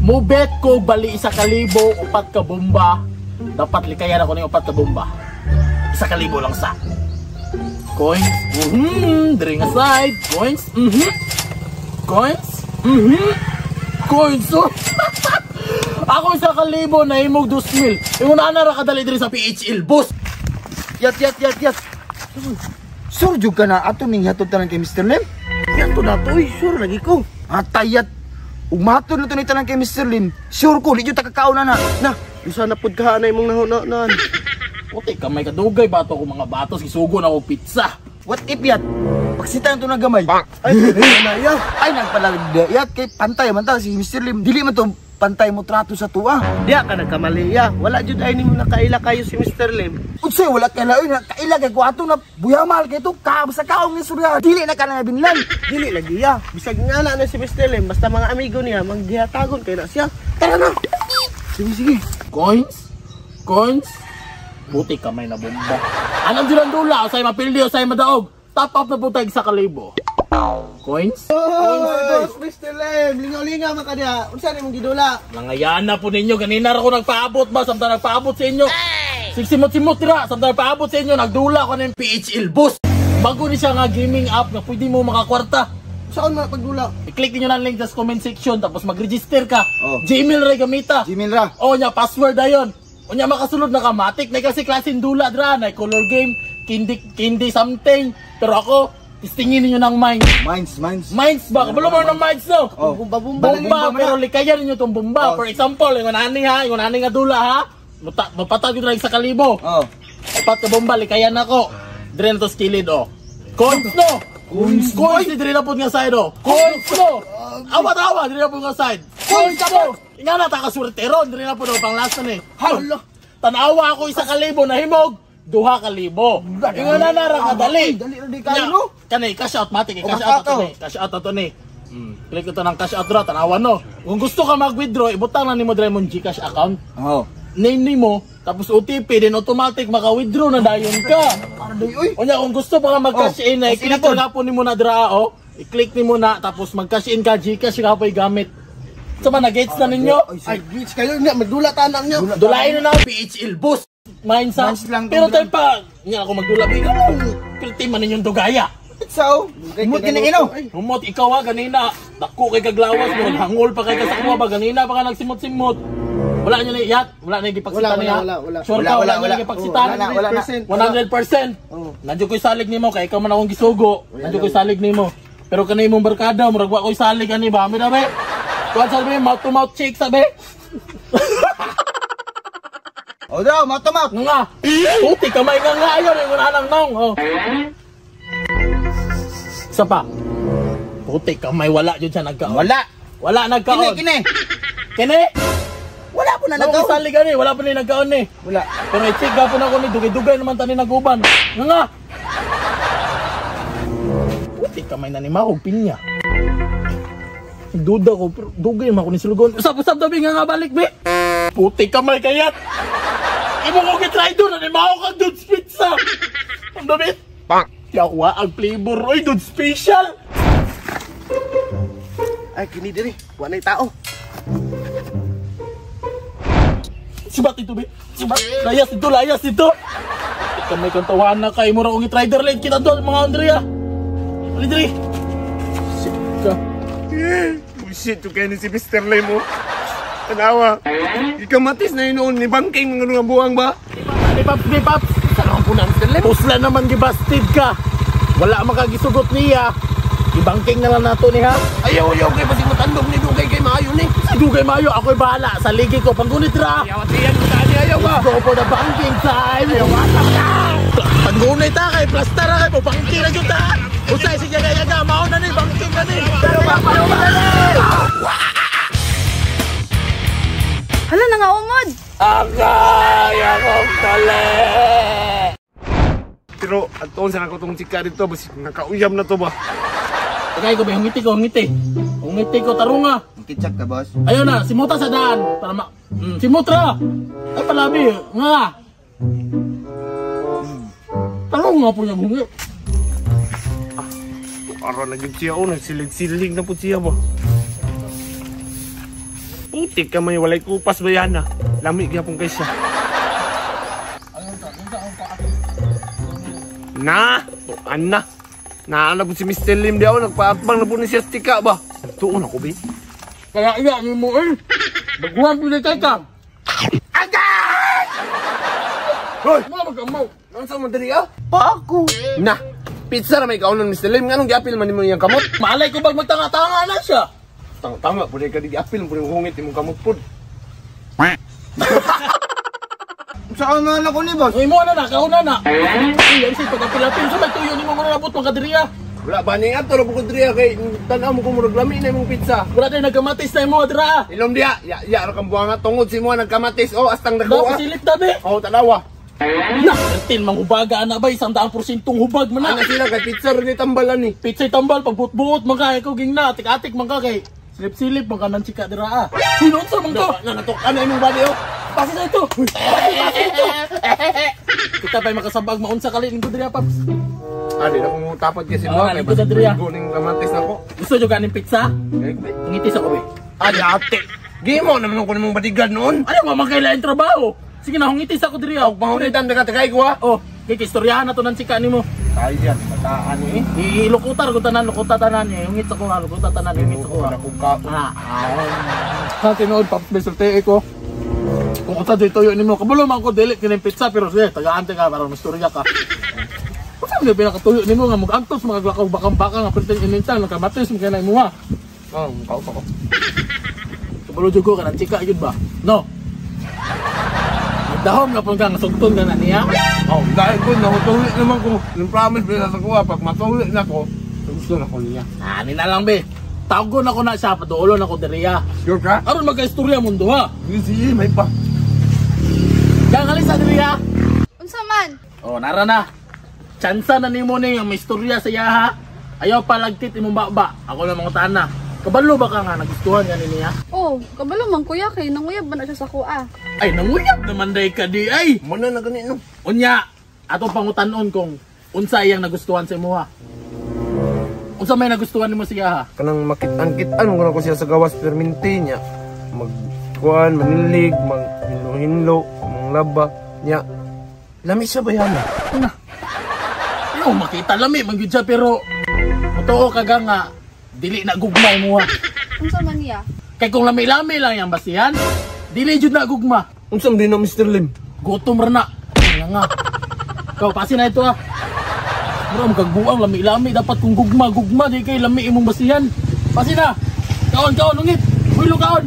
Mubet ko bali 1,000 upat ka bomba. Dapat likayan ako ng upat ka bomba. 1,000 lang sa. Coins. Diri nga side. Coins. Coins. Coins. Ako 1,000 na himog 2,000. Yung una ra kadali diri sa PHL, boss. Yat. Sure jud ka na ato ning hatod tanan kay Mr. Lim. Yato na to, sure lagi ko. Atayat. Ug matod na to ni tanan kay Mr. Lim. Sure ko di jud ta kakaon na. Na, isa na pud ka anay mong nahunan. Puti kamay kadugay bato ko mga batos gisugo na ko pizza. What if yat? Paksitan to na gamay. Ay, na ya. Ay nagpalagda yat kay pantay man ta si Mr. Lim. Dili man to pantay mo trato sa tuwa. Diya ka nagkamali ya. Wala jud ay nimo nakaila kayo si Mr. Lim. Unsay wala kay laoy na kaila kay kuato na buyamal kay to ka sa kaong ni surya. Dili na ka na binlan. Dili lagi ya. Bisag nga na si Mr. Lim, basta mga amigo niya magdihatagon kay na siya. Tara na. Sige. Coins? Buti kamay na bomba. Anong dula, usay mapildi, usay madaog. Top up na po tayo 1,000. Coins? Boss, Mr. Lim, lingaw-lingaw man ka diya. Unsa nimong gidula? Nangayana po ninyo, ganina ako nagpaabot ba? Samtang nagpaabot sa inyo. Simot-simot tira, samtang nagpaabot sa inyo, nagdula ko ng PHL, boss. Bago ni siya nga gaming app na pwede mo makakwarta. Saan man pagdula? I-click niyo na link sa comment section, tapos mag-register ka. Oh. Gmail ray gamita. Gmail ra. O nya, password na yun. O nya, makasulod na kamatik. Na kasi klaseng dula dra, na color game, candy something. Pero ako, testingin niyo ng minds. Minds ba? Kabalo mo ng minds no? Oh. Bumba-bumba lang Bomba, pero likayan niyo itong bomba. For example, yung nani nga dula ha. Mapatag ko na 1,000. Oh. Apat ka bomba, likayan ako. Dire na to skilled o. Coins no! Coins dire na po nga side o. Coins no! Awa-awa, dire na po nga side. Coins no! Nga na, takasuritero, dire na po na pang last na eh. Hala. Tanawa ako 1,000 na himog. 2,000. Yung na kadali. Dali na di kayo no? Kanay, cash out matik. Cash out ito ni. Cash out ito ni. Click ito ng cash out dra, tanawa no. Kung gusto ka mag-withdraw, ibutang na ni mo dre mong GCash account. Oh. Name ni mo, tapos OTP, then automatic maka-withdraw na dayon ka. O nya, kung gusto pa ka mag-cash in, i-click na po ni mo na dra, o. I-click ni mo na, tapos mag-cash in ka, GCash ka po gamit. So ba, nag-gates na ninyo? Ay, gits kayo niya, magdula tanang niya. Dulain na na, PHL, boss. Minds lang pero tong tayo pa, nga ako magdula, ikaw, piltiman ninyong dugaya. So, humot kinigino. Humot, ikaw ganina, dako kay kaglawas, hangol pa kay kasakuha ba, ganina pa ka nagsimot-simot. Wala nyo na yat, wala na igipaksitan niya. Wala. Sure ka, wala nyo igipaksitan. 100%. Nandiyo ko'y salig nimo, kaya ikaw man akong gisugo. Nandiyo ko'y salig nimo. Pero kanay mong barkada, maragwa ko'y salig ani ba? Amira be, kuhan sabi, mouth to mouth shake sabi. O daw, mouth. Nga, puti kamay nga ngayon, yung unanang nong. Isa pa. Puti kamay, wala yun siya nagkaon. Wala nagkaon. Kini? Wala po na Nagkaon. nagkaon. Salig ani, wala pa ni nagkaon ni. Wala. Pero i-check ka po na ko ni, dugay-dugay naman tani naguban. Nga. Puti kamay na ni Mahog Pinya. Duda ko, pero dugay naman ko ni Silugon. Usap-usap dabi nga balik, be. Puti kamay kayat. Imo ko gitry doon, na ni Mahog ang Dude's Pizza. Ang damit. Yawa ang flavor, oy, Dude's Special. Ay, kini diri, wala tao. Sibat ito, be. Sibat. Layas ito. Kamay kang tawahan na kay mura kong i-trider lane. Kita doon, mga Andrea. Ali, diri. Shit ka. Bullshit to kayo ni si Mr. Lim mo. Tanawa. Ikamatis na yun ni Bangking ng buwang ba? Di Paps. Sarang po na, Mr. Lim. Pusla naman, gibastid ka. Wala makagisugot niya. Ibangking na lang nato ni ha. Ayaw, kay pati matandog ni Dugay kay Maayo ni. Si Dugay Mayo, ako'y bahala. Sa ligi ko, panggunit ra. Ayaw ka. Let's go for the banking time. Ayaw ka. Panggunit ha, kay plastar ha, kay pangking na dyan ha. Usay, si Yaga, mauna ni, banking na ni. Pero paparoon na ni. Hala na nga umod. Agay, akong tali. Pero at doon sa nakotong chika dito, basi nakauyam na to ba? Tagay ko ba, hungiti ko, tarunga. Kitsak ka, boss. Ayun na, simuta sa daan. Para simutra. Ay palabi, nga. Tarunga po niya, bungi. Araw na yung siya, nagsilig-silig na po siya ba? Putik ka may walay kupas bayana. Lami gyapon kay siya. Na, tuan na. Naanap si Mr. Lim diaw nagpaatbang na po ni siya stika ba. Tuon ako bi. Kaya iya ni mo eh. Baguhan ko na ka. Agay! Hoy, Mga magamaw. nang sa madali ah? Pa ako. Na, pizza na may kaunon Mr. Lim. Nganong giapil man nimo iyang kamot? Malay ko bag magtanga-tanga na siya. Tanga-tanga po ka di giapil po yung hungit imong kamot pod. Saan nga na ko ni boss? Uy mo na kauna na. Ay, say pagapilapil sa may tuyo ni mo nabot magkadiriya. Wala ba ning ato ra bukod diriya kay tan-aw mo kung murag lami na imong pizza. Wala din nagkamatis na mo dira. Ilom diya, ya ra kang buanga tungod si mo nagkamatis o astang Daw dagwa. pasilip dabi. Oh, tanawa. Na, tin manghubaga ana ba 100% hubag man Ana na. sila kay pizza rin tambalan ni. Pitsay tambal pagbuot-buot man kay ko ging na atik-atik man ka kay silip-silip man ka nan chika dira. Hinunsa man ka. Na natok ana imong body oh. Pasi na ito. Pasi ito. Kita pa'y makasabag maunsa kali ning dira paps. Adi na kung tapat kasi Oh, mo ano kay ko sa diriya? ning kamatis nako. Gusto jud ka ning pizza? Kay Ngitis ako be. adi ate. Gimo naman ko nimong bodyguard noon. Ano ba magkailain trabaho? Sige na hungitis ako diri. Og pangulitan dagat kay ko ah. Oh, kay istoryahan na to nan chika nimo. Kaya bataan ni. Ilukutar ko tanan, lukuta tanan ni. Hungit ako nga, lukuta tanan, hungit ako nga. Ka. Sa tinood pa besulte ko. Kung uta dito yo nimo, kabulo man ko dili kini pizza pero sige, tagaan ka para mastorya ka. Kasi hindi pinakatuyo nimo nga mag-antos mga glakaw bakang-bakang nga perting inintan nakamatis mo kay mo ha. Oh, kao pa ko. Kabulo jud ko kanang chika yun ba? No. Dahom nga pong kang sugton ka na niya. Oh, dahil ko nahutulit naman ko. Yung promise ba sa kuha pag matulit na ko, gusto na ko niya. Ani na lang be. Tawgon ako na siya, paduolon ako diriya. Sure ka? Aron magka-istorya mundo ha. Sige, may pa. Kaya kalisa diriya. Unsa man? Oh, nara na. Tsansa na nimo ni yung may istorya sa yaha. Ayaw palagtit imong baba. Ako na mga tana. Kabalo ba ka nga nagustuhan nga niya? Oh, kabalo man kuya kay nanguyab ba na siya sa kuha? Ay, nanguyab naman day ka di ay. Muna na ganito. Unya, ato pangutan-on kung unsa iyang nagustuhan sa imo ha. Unsa may nagustuhan nimo siya ha? Kanang makit-an-kitan ko siya sa gawas perminti niya. Magkuhan, manilig, maghinlo-hinlo, manglaba niya. Lami siya ba yan? Yo, makita lami man gyud siya pero totoo ka nga dili na gugmay mo ha. Unsa man niya? Kay kung lami-lami lang yang basihan, dili jud na gugma. Unsam din na Mr. Lim? Gutom ra na. Nga nga. Kau pasi na ito ha. Bro, magagbuang lami-lami dapat kung gugma di kay lami imong basihan. Pasi na. Kaon, ungit. Builo kaon.